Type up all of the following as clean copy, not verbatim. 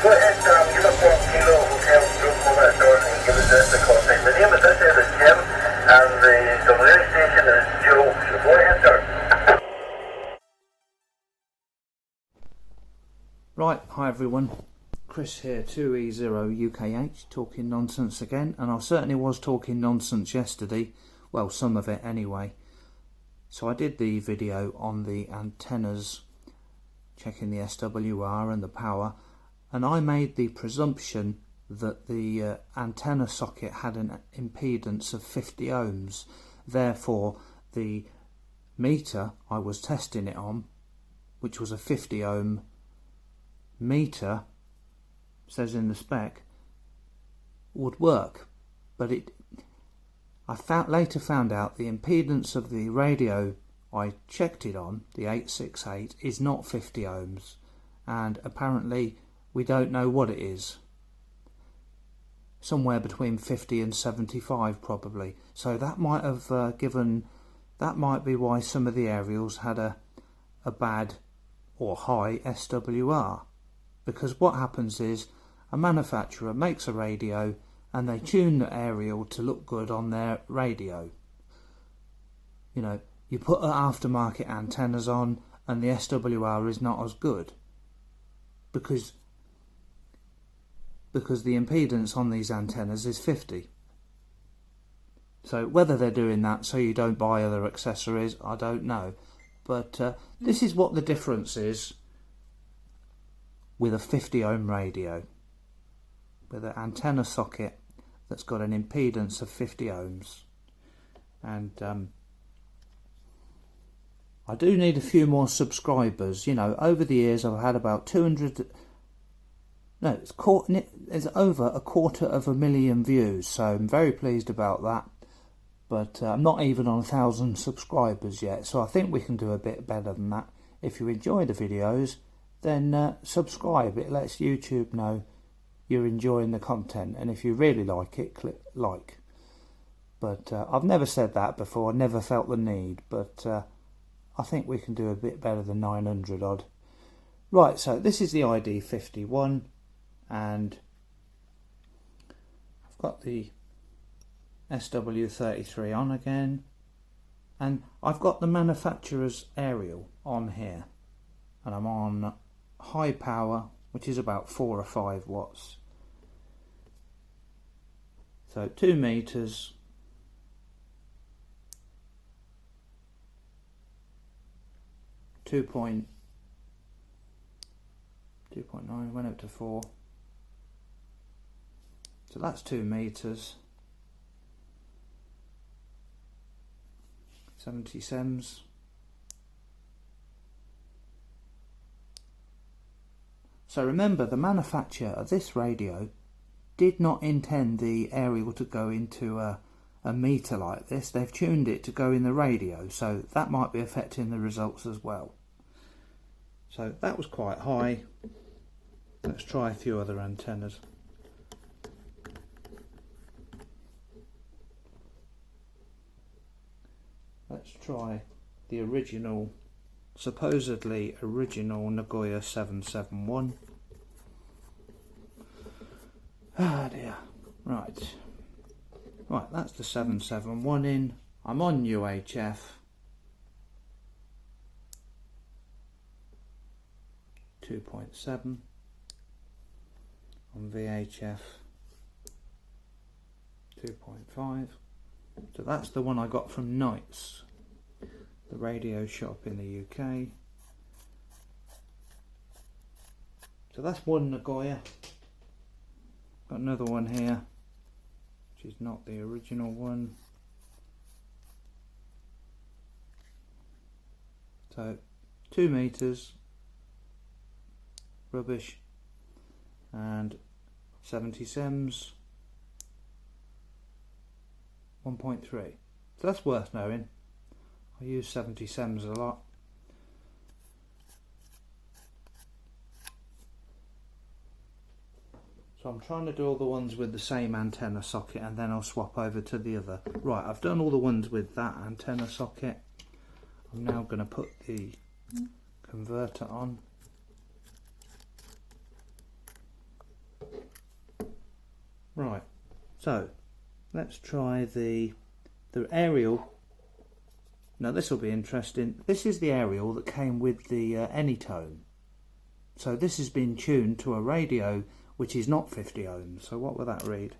Go ahead, give us 1 kilo hotel group over at North and give us the contact. The name of this is Jim and the radio station is Joe. So go ahead, sir. Right, hi everyone. Chris here, 2E0UKH, talking nonsense again, and I certainly was talking nonsense yesterday, well, some of it anyway. So I did the video on the antennas, checking the SWR and the power, and I made the presumption that the antenna socket had an impedance of 50 ohms. Therefore, the meter I was testing it on, which was a 50 ohm meter, says in the spec, would work. But I later found out the impedance of the radio I checked it on, the 868, is not 50 ohms, and apparently we don't know what it is. Somewhere between 50 and 75 probably. So that might have that might be why some of the aerials had a bad or high SWR. Because what happens is a manufacturer makes a radio and they tune the aerial to look good on their radio. You know, you put aftermarket antennas on and the SWR is not as good because the impedance on these antennas is 50. So whether they're doing that so you don't buy other accessories, I don't know. But this is what the difference is with a 50 ohm radio, with an antenna socket that's got an impedance of 50 ohms. And I do need a few more subscribers. You know, over the years I've had about 200, no, it's over 250,000 views, so I'm very pleased about that. But I'm not even on 1,000 subscribers yet, so I think we can do a bit better than that. If you enjoy the videos, then subscribe. It lets YouTube know you're enjoying the content, and if you really like it, click like. But I've never said that before, never felt the need, but I think we can do a bit better than 900 odd. Right, so this is the ID 51, and I've got the SW33 on again, and I've got the manufacturer's aerial on here, and I'm on high power, which is about 4 or 5 watts. So 2 meters, two point nine, went up to 4. So that's 2 meters. 70 sems. So remember, the manufacturer of this radio did not intend the aerial to go into a meter like this. They've tuned it to go in the radio, so that might be affecting the results as well. So that was quite high. Let's try a few other antennas. Let's try the original, supposedly original Nagoya 771. Ah dear. Right, that's the 771 in. I'm on UHF. 2.7. On VHF 2.5. So that's the one I got from Knights, the radio shop in the UK. So that's one Nagoya. Got another one here, which is not the original one. So 2 meters, rubbish, and 70 sems, 1.3. So that's worth knowing. I use 70 sems a lot. So I'm trying to do all the ones with the same antenna socket, and then I'll swap over to the other. Right, I've done all the ones with that antenna socket. I'm now going to put the converter on. Right, so let's try the aerial. Now this will be interesting. This is the aerial that came with the Anytone. So this has been tuned to a radio which is not 50 ohms. So what will that read?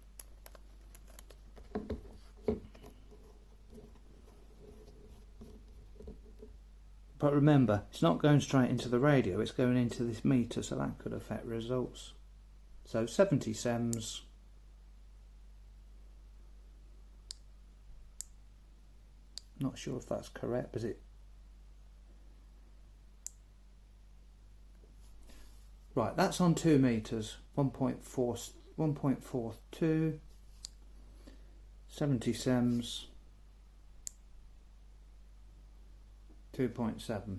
But remember, it's not going straight into the radio, it's going into this meter, so that could affect results. So 70 sems. Not sure if that's correct, but it... Right, that's on 2 meters, 1.42, 70 sems, 2.7.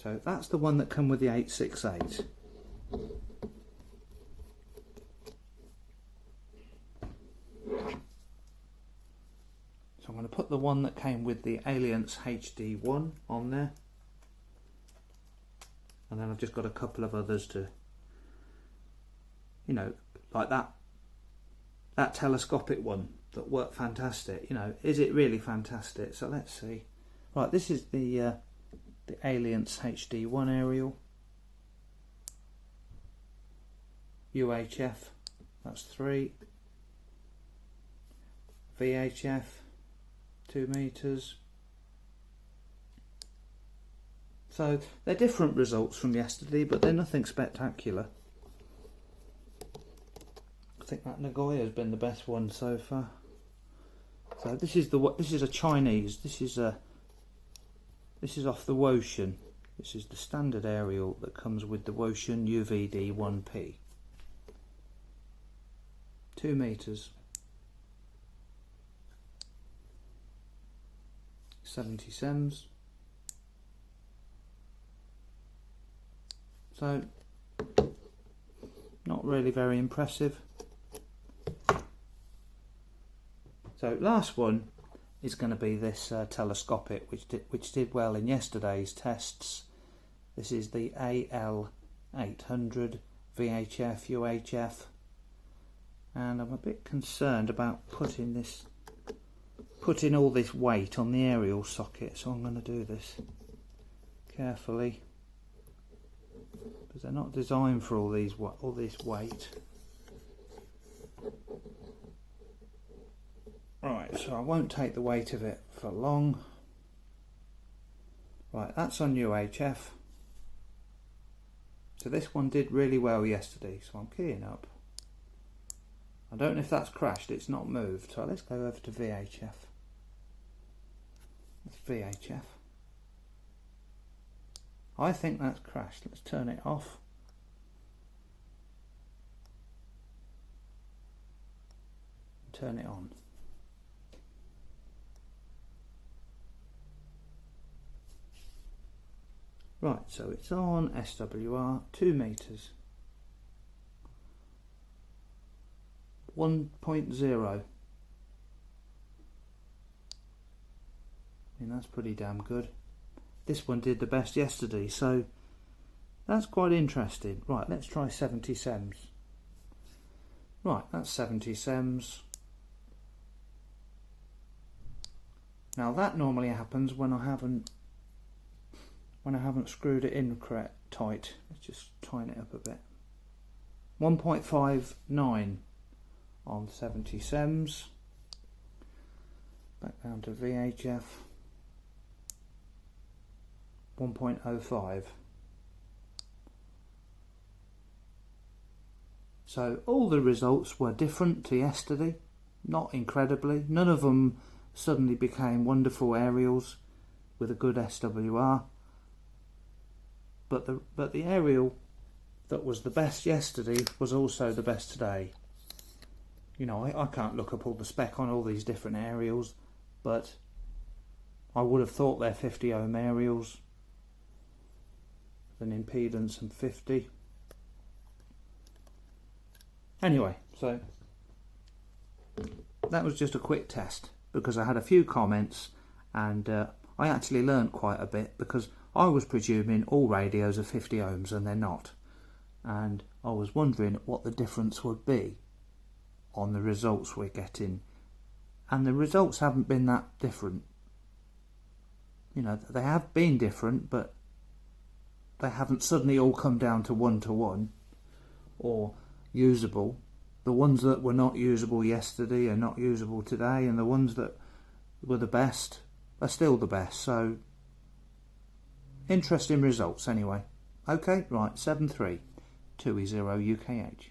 So that's the one that come with the 868. So I'm going to put the one that came with the Alliance HD1 on there. And then I've just got a couple of others to, you know, like that telescopic one that worked fantastic. You know, is it really fantastic? So let's see. Right, this is the Alliance HD1 aerial. UHF, that's 3. VHF, 2 meters. So they're different results from yesterday, but they're nothing spectacular. I think that Nagoya has been the best one so far. So this is a Chinese. This is off the Woshan. This is the standard aerial that comes with the Woshan UVD 1P. 2 meters. 70 sems. So, not really very impressive. So, last one is going to be this telescopic, which did well in yesterday's tests. This is the AL800 VHF UHF, and I'm a bit concerned about putting all this weight on the aerial socket, so I'm going to do this carefully, because they're not designed for all this weight. Right, so I won't take the weight of it for long. Right, that's on UHF. So this one did really well yesterday, so I'm keying up. I don't know if that's crashed, it's not moved, so let's go over to VHF. That's VHF. I think that's crashed. Let's turn it off. Turn it on. Right, so it's on SWR, 2 meters. 1.0. I mean, that's pretty damn good. This one did the best yesterday, so that's quite interesting. Right, let's try 70 sems. Right, that's 70 sems. Now that normally happens when I haven't screwed it in correct tight. Let's just tighten it up a bit. 1.59 on 70 sems. Back down to VHF. 1.05. So all the results were different to yesterday, not incredibly. None of them suddenly became wonderful aerials with a good SWR, but the aerial that was the best yesterday was also the best today. You know, I can't look up all the spec on all these different aerials, but I would have thought they're 50 ohm aerials, an impedance and 50. Anyway, so that was just a quick test because I had a few comments, and I actually learnt quite a bit because I was presuming all radios are 50 ohms and they're not, and I was wondering what the difference would be. on the results we're getting. And the results haven't been that different. You know, they have been different, but they haven't suddenly all come down to 1-to-1 or usable. The ones that were not usable yesterday are not usable today, and the ones that were the best are still the best. So, interesting results anyway. Okay, right, 732E0 UKH.